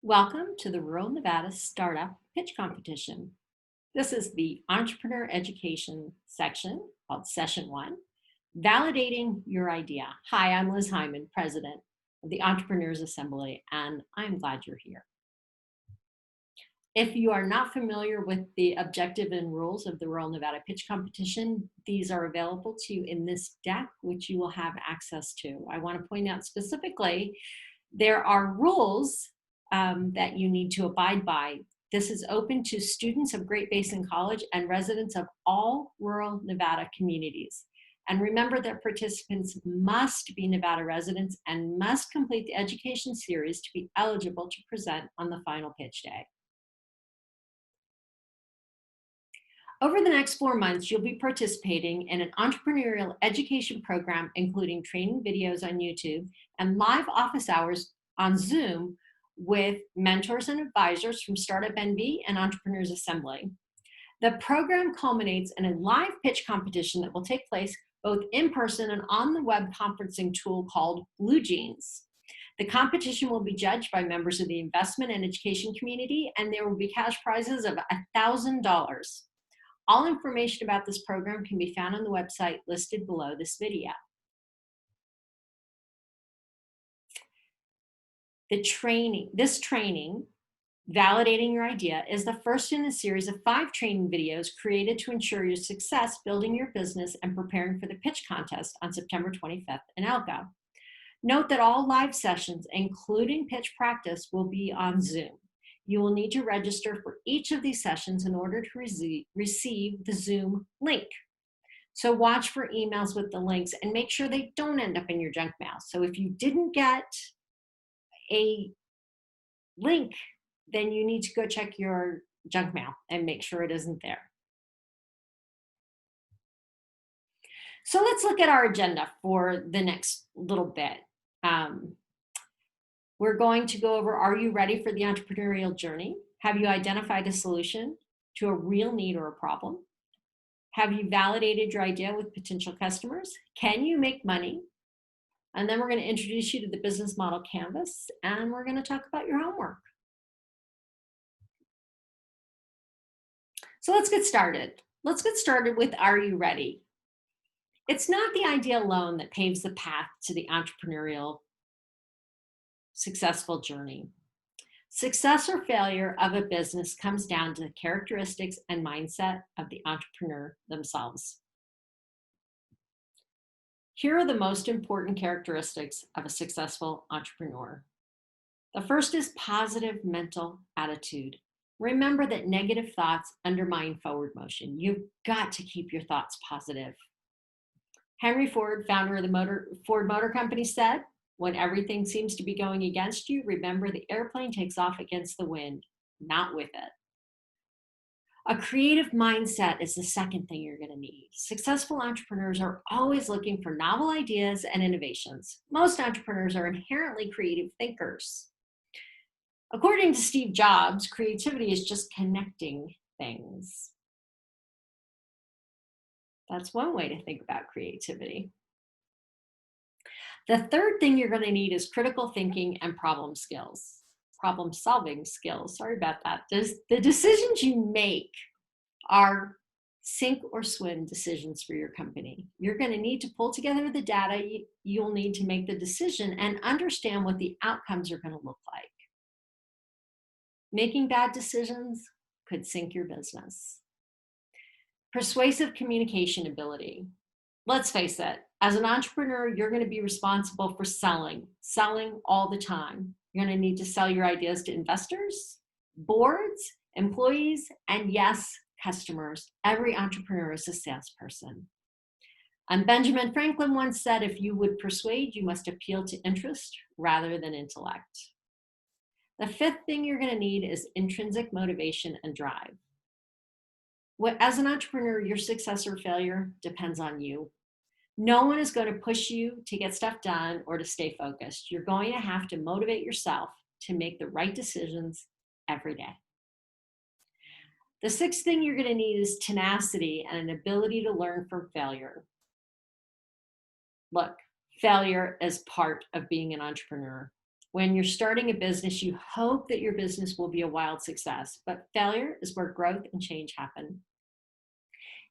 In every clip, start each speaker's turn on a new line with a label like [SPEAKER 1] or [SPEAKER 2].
[SPEAKER 1] Welcome to the Rural Nevada Startup Pitch Competition. This is the Entrepreneur Education section called Session 1, Validating Your Idea. Hi, I'm Liz Heiman, President of the Entrepreneurs Assembly, and I'm glad you're here. If you are not familiar with the objective and rules of the Rural Nevada Pitch Competition, these are available to you in this deck, which you will have access to. I want to point out specifically, there are rules that you need to abide by. This is open to students of Great Basin College and residents of all rural Nevada communities. And remember that participants must be Nevada residents and must complete the education series to be eligible to present on the final pitch day. Over the next 4 months, you'll be participating in an entrepreneurial education program, including training videos on YouTube and live office hours on Zoom with mentors and advisors from Startup NV and Entrepreneurs Assembly. The program culminates in a live pitch competition that will take place both in person and on the web conferencing tool called Blue Jeans. The competition will be judged by members of the investment and education community, and there will be cash prizes of $1,000. All information about this program can be found on the website listed below this video. This training, Validating Your Idea, is the first in a series of 5 training videos created to ensure your success building your business and preparing for the pitch contest on September 25th in Elko. Note that all live sessions, including pitch practice, will be on Zoom. You will need to register for each of these sessions in order to receive the Zoom link. So watch for emails with the links and make sure they don't end up in your junk mail. So if you didn't get a link, then you need to go check your junk mail and make sure it isn't there. So let's look at our agenda for the next little bit. We're going to go over, are you ready for the entrepreneurial journey? Have you identified a solution to a real need or a problem? Have you validated your idea with potential customers? Can you make money? And then we're going to introduce you to the business model canvas, and we're going to talk about your homework. So let's get started. Let's get started with, are you ready? It's not the idea alone that paves the path to the entrepreneurial successful journey. Success or failure of a business comes down to the characteristics and mindset of the entrepreneur themselves. Here are the most important characteristics of a successful entrepreneur. The first is positive mental attitude. Remember that negative thoughts undermine forward motion. You've got to keep your thoughts positive. Henry Ford, founder of the Ford Motor Company, said, "When everything seems to be going against you, remember the airplane takes off against the wind, not with it." A creative mindset is the second thing you're going to need. Successful entrepreneurs are always looking for novel ideas and innovations. Most entrepreneurs are inherently creative thinkers. According to Steve Jobs, creativity is just connecting things. That's one way to think about creativity. The third thing you're going to need is critical thinking and problem solving skills. Sorry about that. The decisions you make are sink or swim decisions for your company. You're going to need to pull together the data you'll need to make the decision and understand what the outcomes are going to look like. Making bad decisions could sink your business. Persuasive communication ability. Let's face it, as an entrepreneur, you're going to be responsible for selling all the time. You're going to need to sell your ideas to investors, boards, employees, and yes, customers. Every entrepreneur is a salesperson. And Benjamin Franklin once said, if you would persuade, you must appeal to interest rather than intellect. The fifth thing you're going to need is intrinsic motivation and drive. As an entrepreneur, your success or failure depends on you. No one is going to push you to get stuff done or to stay focused. You're going to have to motivate yourself to make the right decisions every day. The sixth thing you're going to need is tenacity and an ability to learn from failure. Look, failure is part of being an entrepreneur. When you're starting a business, you hope that your business will be a wild success, but failure is where growth and change happen.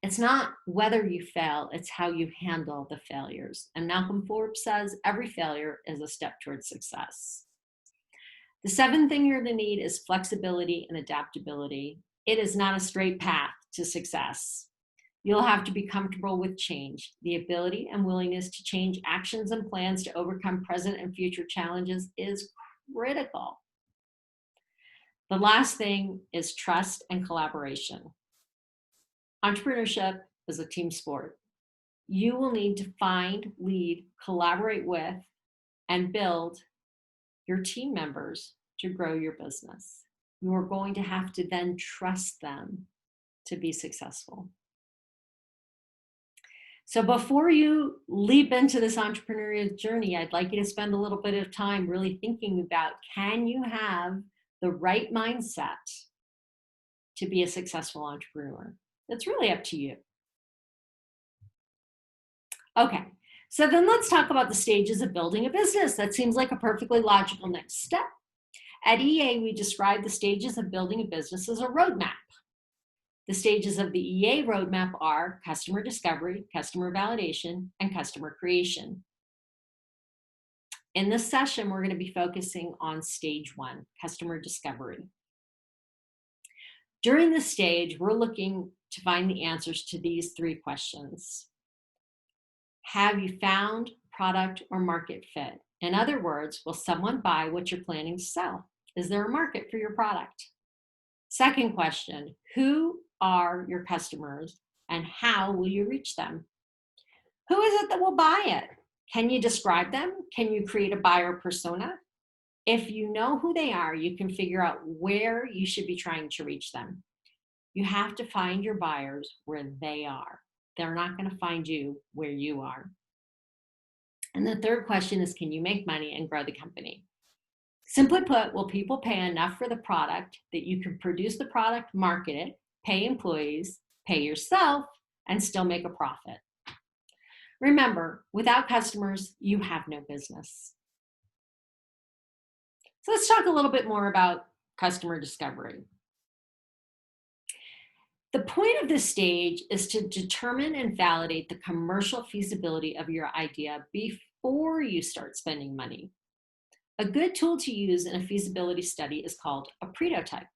[SPEAKER 1] It's not whether you fail, it's how you handle the failures. And Malcolm Forbes says every failure is a step towards success. The seventh thing you're going to need is flexibility and adaptability. It is not a straight path to success. You'll have to be comfortable with change. The ability and willingness to change actions and plans to overcome present and future challenges is critical. The last thing is trust and collaboration. Entrepreneurship is a team sport. You will need to find, lead, collaborate with, and build your team members to grow your business. You are going to have to then trust them to be successful. So before you leap into this entrepreneurial journey, I'd like you to spend a little bit of time really thinking about, can you have the right mindset to be a successful entrepreneur? It's really up to you. Okay, so then let's talk about the stages of building a business. That seems like a perfectly logical next step. At EA, we describe the stages of building a business as a roadmap. The stages of the EA roadmap are customer discovery, customer validation, and customer creation. In this session, we're going to be focusing on stage 1, customer discovery. During this stage, we're looking to find the answers to these 3 questions. Have you found product or market fit? In other words, will someone buy what you're planning to sell? Is there a market for your product? Second question, who are your customers and how will you reach them? Who is it that will buy it? Can you describe them? Can you create a buyer persona? If you know who they are, you can figure out where you should be trying to reach them. You have to find your buyers where they are. They're not going to find you where you are. And the third question is, can you make money and grow the company? Simply put, will people pay enough for the product that you can produce the product, market it, pay employees, pay yourself, and still make a profit? Remember, without customers, you have no business. So let's talk a little bit more about customer discovery. The point of this stage is to determine and validate the commercial feasibility of your idea before you start spending money. A good tool to use in a feasibility study is called a prototype.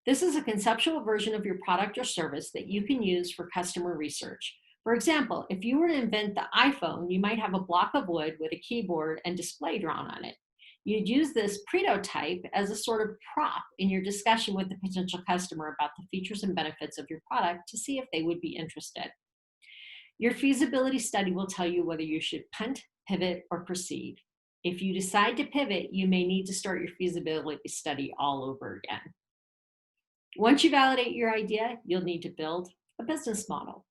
[SPEAKER 1] This is a conceptual version of your product or service that you can use for customer research. For example, if you were to invent the iPhone, you might have a block of wood with a keyboard and display drawn on it. You'd use this prototype as a sort of prop in your discussion with the potential customer about the features and benefits of your product to see if they would be interested. Your feasibility study will tell you whether you should punt, pivot, or proceed. If you decide to pivot, you may need to start your feasibility study all over again. Once you validate your idea, you'll need to build a business model.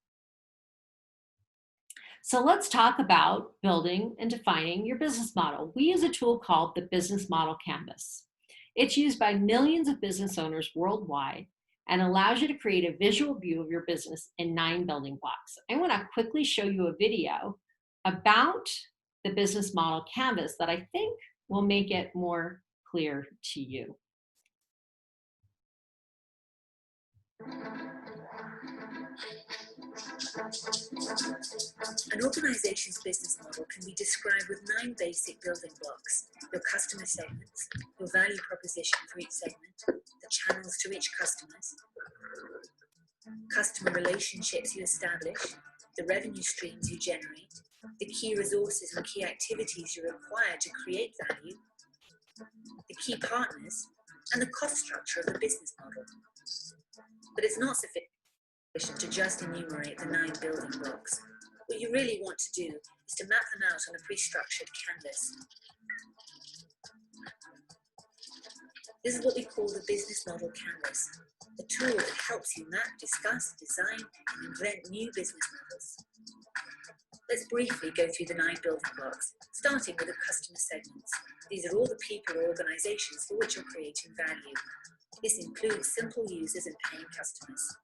[SPEAKER 1] So let's talk about building and defining your business model. We use a tool called the Business Model Canvas. It's used by millions of business owners worldwide and allows you to create a visual view of your business in 9 building blocks. I want to quickly show you a video about the Business Model Canvas that I think will make it more clear to you.
[SPEAKER 2] An organization's business model can be described with 9 basic building blocks: your customer segments, your value proposition for each segment, the channels to reach customers, customer relationships you establish, the revenue streams you generate, the key resources and key activities you require to create value, the key partners, and the cost structure of the business model. But it's not sufficient to just enumerate the 9 building blocks. What you really want to do is to map them out on a pre-structured canvas. This is what we call the business model canvas, a tool that helps you map, discuss, design, and invent new business models. Let's briefly go through the 9 building blocks, starting with the customer segments. These are all the people or organizations for which you're creating value. This includes simple users and paying customers.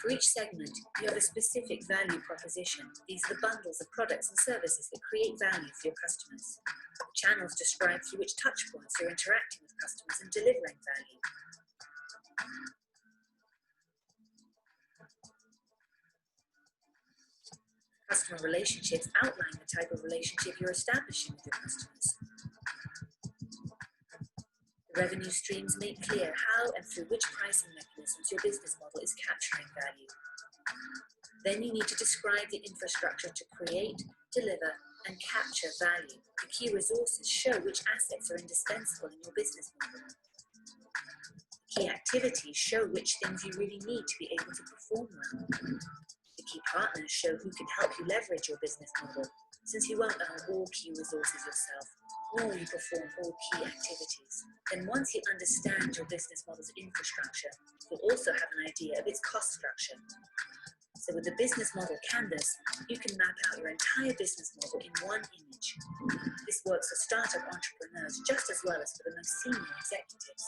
[SPEAKER 2] For each segment, you have a specific value proposition. These are the bundles of products and services that create value for your customers. Channels describe through which touchpoints you're interacting with customers and delivering value. Customer relationships outline the type of relationship you're establishing with your customers. The revenue streams make clear how and through which pricing mechanisms your business model is capturing value. Then you need to describe the infrastructure to create, deliver, and capture value. The key resources show which assets are indispensable in your business model. Key activities show which things you really need to be able to perform well. The key partners show who can help you leverage your business model, since you won't own all key resources yourself, nor will you perform all key activities. Then once you understand your business model's infrastructure, you'll also have an idea of its cost structure. So with the business model canvas, you can map out your entire business model in one image. This works for startup entrepreneurs just as well as for the most senior executives.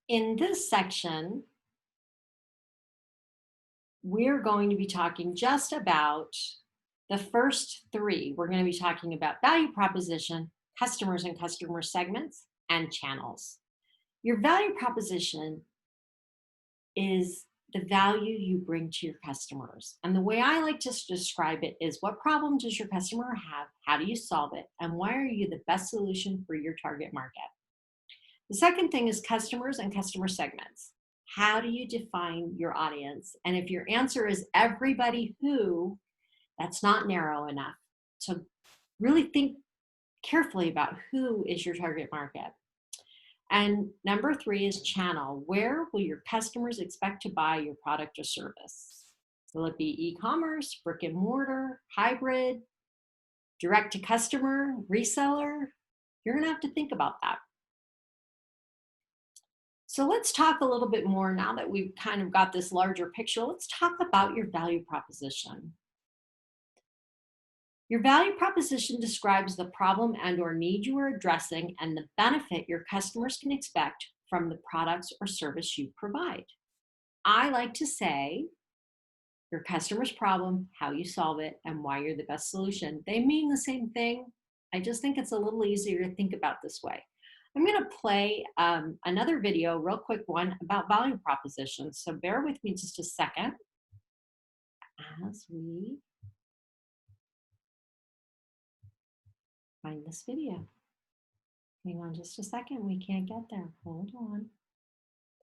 [SPEAKER 1] In this section, we're going to be talking just about the first three. We're going to be talking about value proposition, customers and customer segments, and channels. Your value proposition is the value you bring to your customers. And the way I like to describe it is, what problem does your customer have? How do you solve it? And why are you the best solution for your target market? The second thing is customers and customer segments. How do you define your audience? And if your answer is everybody who, that's not narrow enough. So really think carefully about who is your target market. And number three is channel. Where will your customers expect to buy your product or service? Will it be e-commerce, brick and mortar, hybrid, direct to customer, reseller? You're gonna have to think about that. So let's talk a little bit more now that we've kind of got this larger picture. Let's talk about your value proposition. Your value proposition describes the problem and/or need you are addressing and the benefit your customers can expect from the products or service you provide. I like to say your customer's problem, how you solve it, and why you're the best solution. They mean the same thing. I just think it's a little easier to think about this way. I'm going to play another video, real quick one, about value propositions. So bear with me just a second as we find this video. Hang on just a second. We can't get there. Hold on.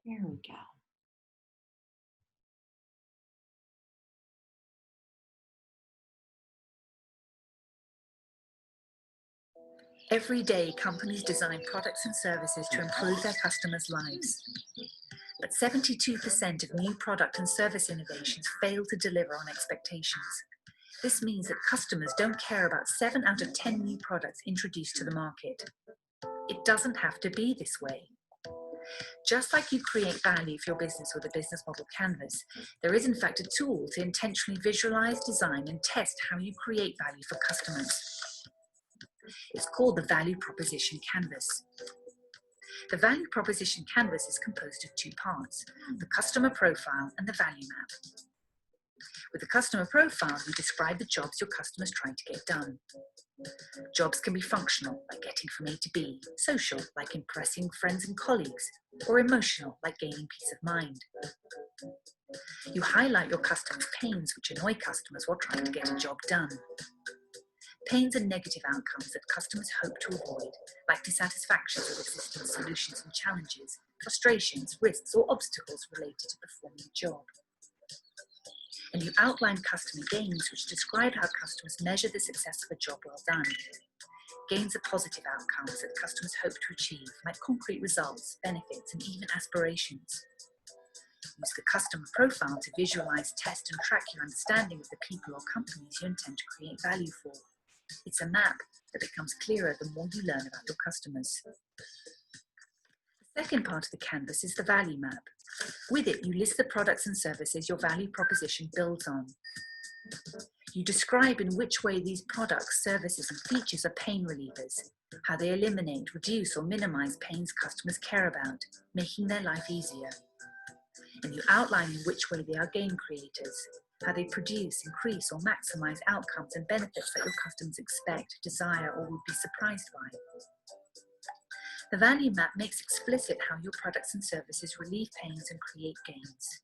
[SPEAKER 1] There we go.
[SPEAKER 2] Every day, companies design products and services to improve their customers' lives. But 72% of new product and service innovations fail to deliver on expectations. This means that customers don't care about 7 out of 10 new products introduced to the market. It doesn't have to be this way. Just like you create value for your business with a business model canvas, there is in fact a tool to intentionally visualize, design, and test how you create value for customers. It's called the Value Proposition Canvas. The Value Proposition Canvas is composed of 2 parts, the customer profile and the value map. With the customer profile, you describe the jobs your customers try to get done. Jobs can be functional, like getting from A to B, social, like impressing friends and colleagues, or emotional, like gaining peace of mind. You highlight your customers' pains, which annoy customers while trying to get a job done. Pains are negative outcomes that customers hope to avoid, like dissatisfactions with existing solutions and challenges, frustrations, risks, or obstacles related to performing a job. And you outline customer gains, which describe how customers measure the success of a job well done. Gains are positive outcomes that customers hope to achieve, like concrete results, benefits, and even aspirations. Use the customer profile to visualize, test, and track your understanding of the people or companies you intend to create value for. It's a map that becomes clearer the more you learn about your customers. The second part of the canvas is the value map. With it, you list the products and services your value proposition builds on. You describe in which way these products, services, and features are pain relievers, how they eliminate, reduce, or minimize pains customers care about, making their life easier. And you outline in which way they are gain creators, how they produce, increase, or maximize outcomes and benefits that your customers expect, desire, or would be surprised by. The value map makes explicit how your products and services relieve pains and create gains.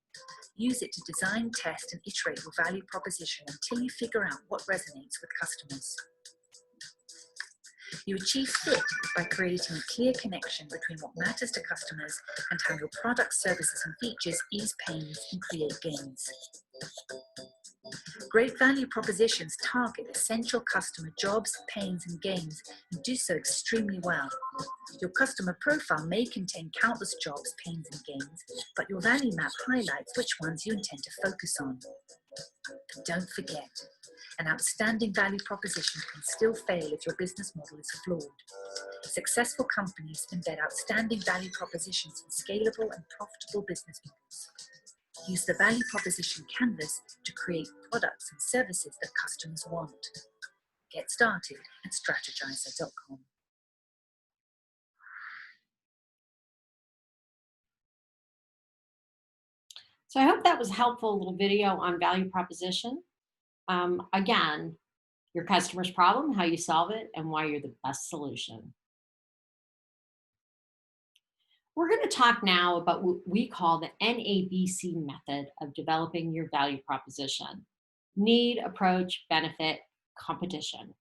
[SPEAKER 2] Use it to design, test, and iterate your value proposition until you figure out what resonates with customers. You achieve fit by creating a clear connection between what matters to customers and how your products, services, and features ease pains and create gains. Great value propositions target essential customer jobs, pains, and gains, and do so extremely well. Your customer profile may contain countless jobs, pains, and gains, but your value map highlights which ones you intend to focus on. But don't forget, an outstanding value proposition can still fail if your business model is flawed. Successful companies embed outstanding value propositions in scalable and profitable business models. Use the value proposition canvas to create products and services that customers want. Get started at strategizer.com.
[SPEAKER 1] So I hope that was helpful, a little video on value proposition. Again, your customer's problem, how you solve it, and why you're the best solution. We're going to talk now about what we call the NABC method of developing your value proposition: need, approach, benefit, competition.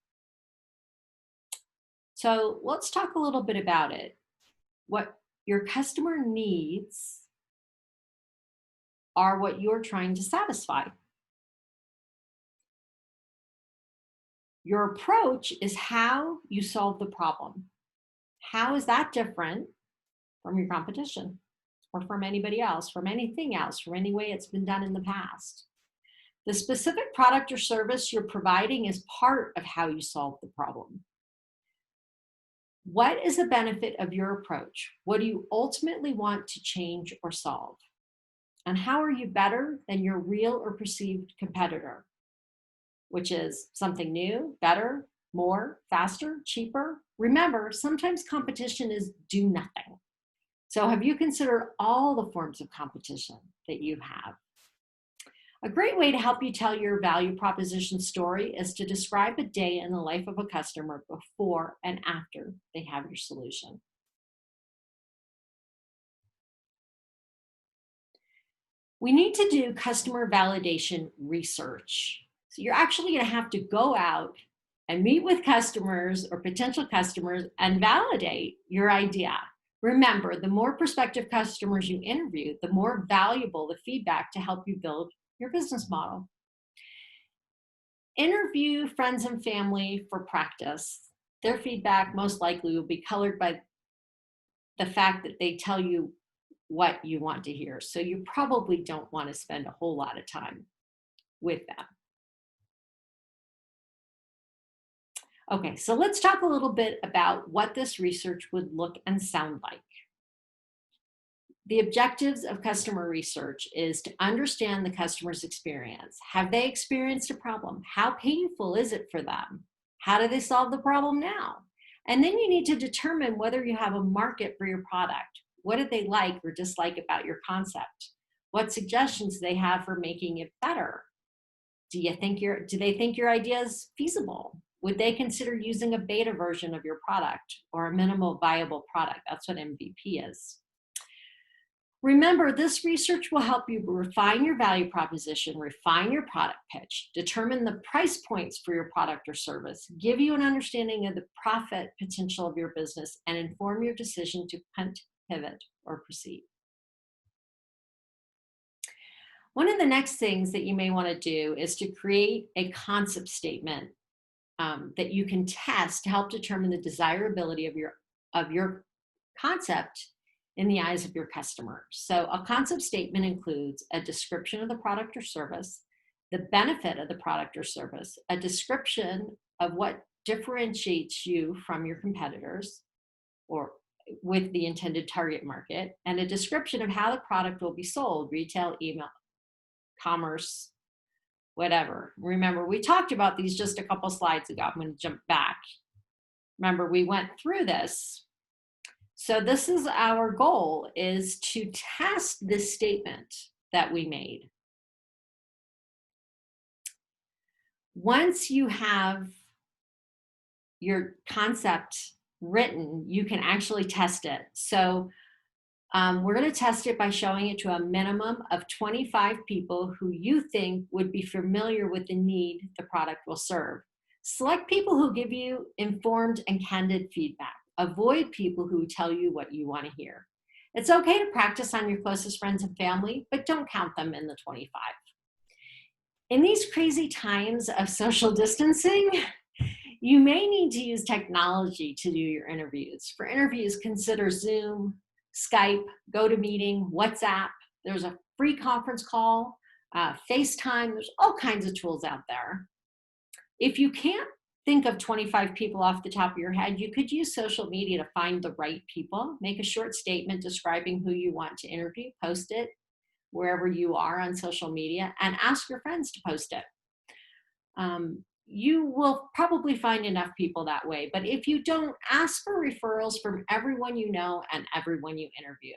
[SPEAKER 1] So let's talk a little bit about it. What your customer needs are what you're trying to satisfy. Your approach is how you solve the problem. How is that different from your competition or from anybody else, from anything else, from any way it's been done in the past? The specific product or service you're providing is part of how you solve the problem. What is the benefit of your approach? What do you ultimately want to change or solve? And how are you better than your real or perceived competitor, which is something new, better, more, faster, cheaper? Remember, sometimes competition is do nothing. So have you considered all the forms of competition that you have? A great way to help you tell your value proposition story is to describe a day in the life of a customer before and after they have your solution. We need to do customer validation research. So you're actually going to have to go out and meet with customers or potential customers and validate your idea. Remember, the more prospective customers you interview, the more valuable the feedback to help you build your business model. Interview friends and family for practice. Their feedback most likely will be colored by the fact that they tell you what you want to hear. So you probably don't want to spend a whole lot of time with them. Okay, so let's talk a little bit about what this research would look and sound like. The objectives of customer research is to understand the customer's experience. Have they experienced a problem? How painful is it for them? How do they solve the problem now? And then you need to determine whether you have a market for your product. What do they like or dislike about your concept? What suggestions do they have for making it better? Do they think your idea is feasible? Would they consider using a beta version of your product or a minimal viable product? That's what MVP is. Remember, this research will help you refine your value proposition, refine your product pitch, determine the price points for your product or service, give you an understanding of the profit potential of your business, and inform your decision to punt, pivot, or proceed. One of the next things that you may want to do is to create a concept statement that you can test to help determine the desirability of your concept in the eyes of your customer. So a concept statement includes a description of the product or service, the benefit of the product or service, a description of what differentiates you from your competitors or with the intended target market, and a description of how the product will be sold: retail, email, commerce, whatever. Remember, we talked about these just a couple slides ago. I'm going to jump back. Remember, we went through this. So this is our goal, is to test this statement that we made. Once you have your concept written, you can actually test it. So we're going to test it by showing it to a minimum of 25 people who you think would be familiar with the need the product will serve. Select people who give you informed and candid feedback. Avoid people who tell you what you want to hear. It's okay to practice on your closest friends and family, but don't count them in the 25. In these crazy times of social distancing, you may need to use technology to do your interviews. For interviews, consider Zoom, Skype, GoToMeeting, WhatsApp. There's a free conference call, FaceTime. There's all kinds of tools out there. If you can't think of 25 people off the top of your head, you could use social media to find the right people. Make a short statement describing who you want to interview, post it wherever you are on social media, and ask your friends to post it. You will probably find enough people that way, but if you don't, ask for referrals from everyone you know and everyone you interview.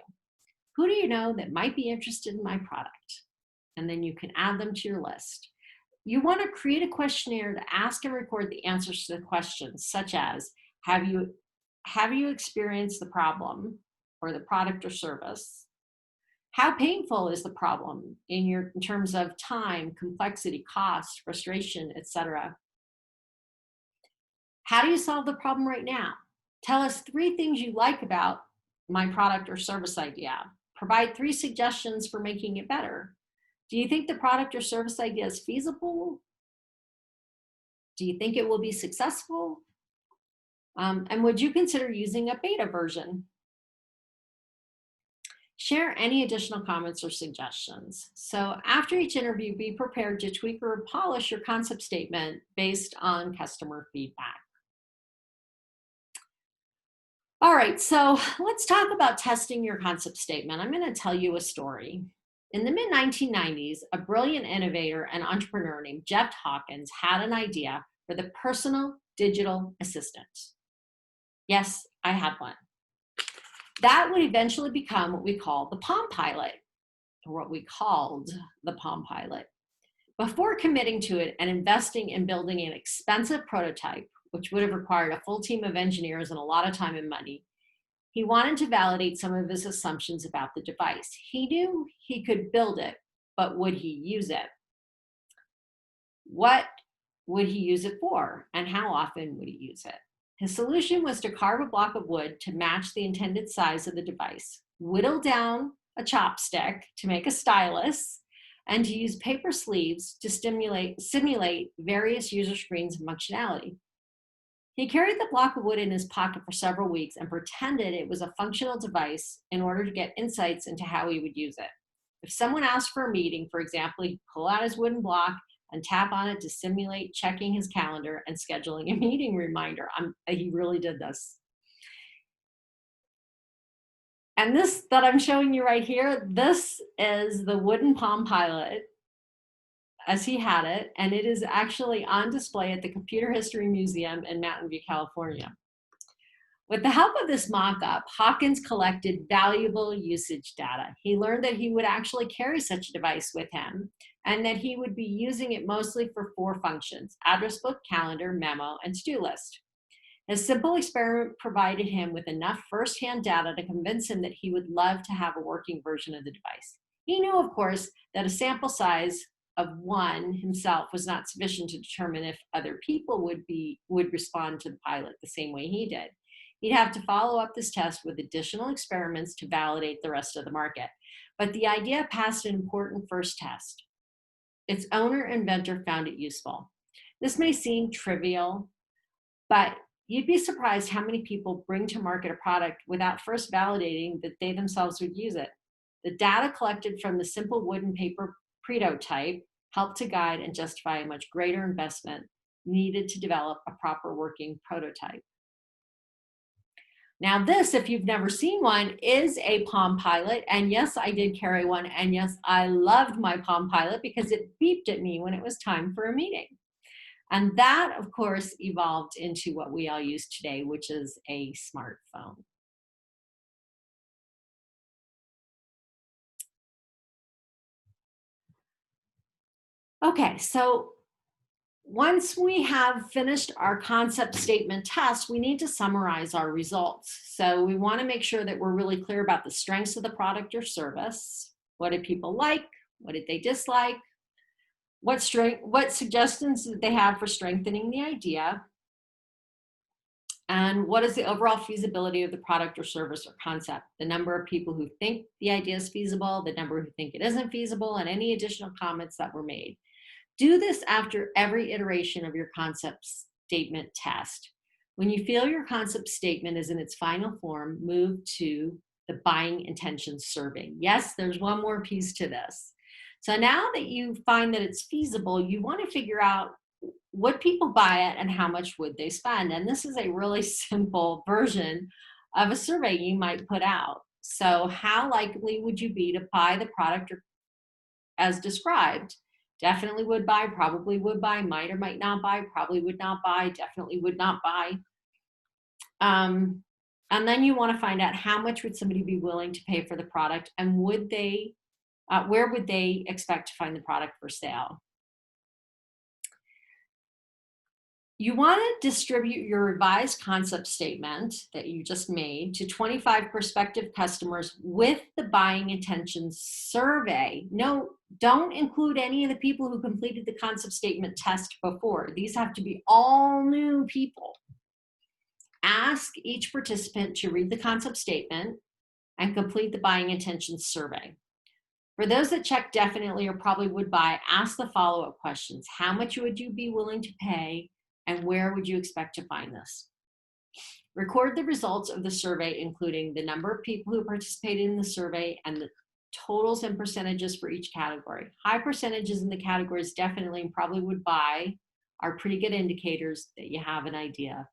[SPEAKER 1] Who do you know that might be interested in my product? And then you can add them to your list. You want to create a questionnaire to ask and record the answers to the questions, such as, have you experienced the problem or the product or service? How painful is the problem in terms of time, complexity, cost, frustration, etc.? How do you solve the problem right now? Tell us 3 things you like about my product or service idea. Provide 3 suggestions for making it better. Do you think the product or service idea is feasible? Do you think it will be successful? And would you consider using a beta version? Share any additional comments or suggestions. So after each interview, be prepared to tweak or polish your concept statement based on customer feedback. All right, so let's talk about testing your concept statement. I'm going to tell you a story. In the mid-1990s, a brilliant innovator and entrepreneur named Jeff Hawkins had an idea for the personal digital assistant. Yes, I had one. That would eventually become what we call the Palm Pilot, or what we called the Palm Pilot. Before committing to it and investing in building an expensive prototype, which would have required a full team of engineers and a lot of time and money, he wanted to validate some of his assumptions about the device. He knew he could build it, but would he use it? What would he use it for, and how often would he use it? His solution was to carve a block of wood to match the intended size of the device, whittle down a chopstick to make a stylus, and to use paper sleeves to simulate various user screens and functionality. He carried the block of wood in his pocket for several weeks and pretended it was a functional device in order to get insights into how he would use it. If someone asked for a meeting, for example, he'd pull out his wooden block and tap on it to simulate checking his calendar and scheduling a meeting reminder. He really did this. And this that I'm showing you right here, this is the wooden Palm Pilot as he had it, and it is actually on display at the Computer History Museum in Mountain View, California. With the help of this mock-up, Hawkins collected valuable usage data. He learned that he would actually carry such a device with him and that he would be using it mostly for 4 functions: address book, calendar, memo, and to-do list. His simple experiment provided him with enough first-hand data to convince him that he would love to have a working version of the device. He knew, of course, that a sample size of 1 himself was not sufficient to determine if other people would respond to the pilot the same way he did. He'd have to follow up this test with additional experiments to validate the rest of the market. But the idea passed an important first test. Its owner and inventor found it useful. This may seem trivial, but you'd be surprised how many people bring to market a product without first validating that they themselves would use it. The data collected from the simple wood and paper prototype helped to guide and justify a much greater investment needed to develop a proper working prototype. Now this, if you've never seen one, is a Palm Pilot. And yes, I did carry one. And yes, I loved my Palm Pilot because it beeped at me when it was time for a meeting. And that, of course, evolved into what we all use today, which is a smartphone. Okay, so once we have finished our concept statement test, we need to summarize our results. So we want to make sure that we're really clear about the strengths of the product or service. What did people like? What did they dislike? What suggestions did they have for strengthening the idea? And what is the overall feasibility of the product or service or concept? The number of people who think the idea is feasible, the number who think it isn't feasible, and any additional comments that were made. Do this after every iteration of your concept statement test. When you feel your concept statement is in its final form, move to the buying intentions survey. Yes, there's one more piece to this. So now that you find that it's feasible, you want to figure out, would people buy it and how much would they spend? And this is a really simple version of a survey you might put out. So how likely would you be to buy the product as described? Definitely would buy, probably would buy, might or might not buy, probably would not buy, definitely would not buy. And then you want to find out how much would somebody be willing to pay for the product, and would they, where would they expect to find the product for sale? You want to distribute your revised concept statement that you just made to 25 prospective customers with the buying intentions survey. No, don't include any of the people who completed the concept statement test before. These have to be all new people. Ask each participant to read the concept statement and complete the buying intentions survey. For those that check definitely or probably would buy, ask the follow-up questions. How much would you be willing to pay? And where would you expect to find this? Record the results of the survey, including the number of people who participated in the survey and the totals and percentages for each category. High percentages in the categories definitely and probably would buy are pretty good indicators that you have an idea.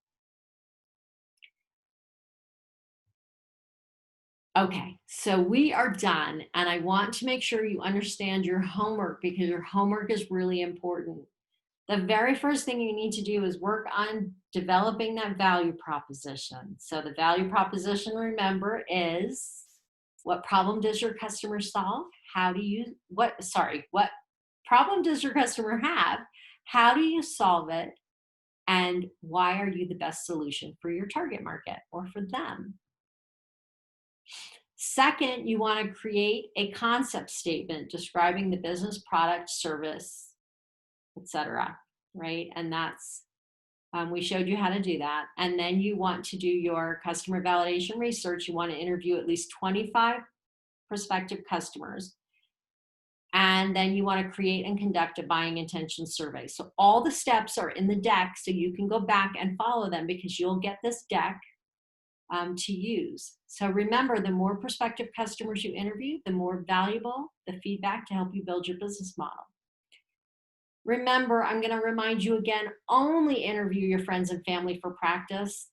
[SPEAKER 1] Okay, so we are done, and I want to make sure you understand your homework, because your homework is really important. The very first thing you need to do is work on developing that value proposition. So the value proposition, remember, is what problem does your customer solve? What problem does your customer have? How do you solve it? And why are you the best solution for your target market or for them? Second, you want to create a concept statement describing the business, product, service, etc. Right? And that's, we showed you how to do that. And then you want to do your customer validation research. You want to interview at least 25 prospective customers. And then you want to create and conduct a buying intention survey. So all the steps are in the deck, so you can go back and follow them, because you'll get this deck to use. So remember, the more prospective customers you interview, the more valuable the feedback to help you build your business model. Remember, I'm going to remind you again, only interview your friends and family for practice.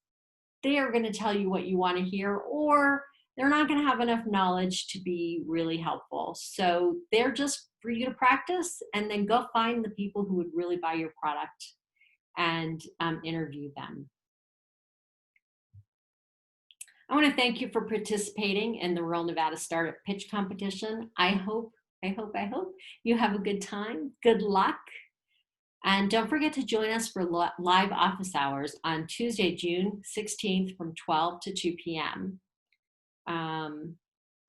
[SPEAKER 1] They are going to tell you what you want to hear, or they're not going to have enough knowledge to be really helpful. So they're just for you to practice, and then go find the people who would really buy your product and interview them. I want to thank you for participating in the Rural Nevada Startup Pitch Competition. I hope you have a good time. Good luck. And don't forget to join us for live office hours on Tuesday, June 16th from 12 to 2 p.m.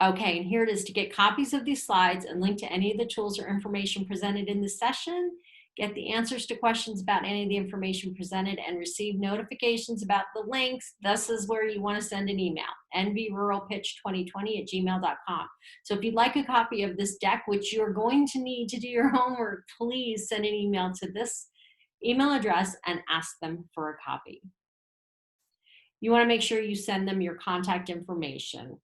[SPEAKER 1] Okay, and here it is. To get copies of these slides and link to any of the tools or information presented in this session, get the answers to questions about any of the information presented, and receive notifications about the links, this is where you want to send an email, nvruralpitch2020@gmail.com. So if you'd like a copy of this deck, which you're going to need to do your homework, please send an email to this email address and ask them for a copy. You want to make sure you send them your contact information.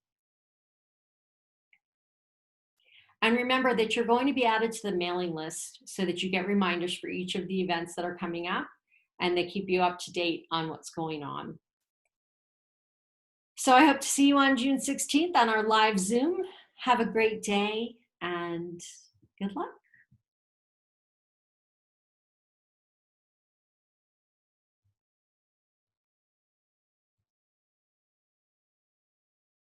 [SPEAKER 1] And remember that you're going to be added to the mailing list so that you get reminders for each of the events that are coming up, and they keep you up to date on what's going on. So I hope to see you on June 16th on our live Zoom. Have a great day and good luck.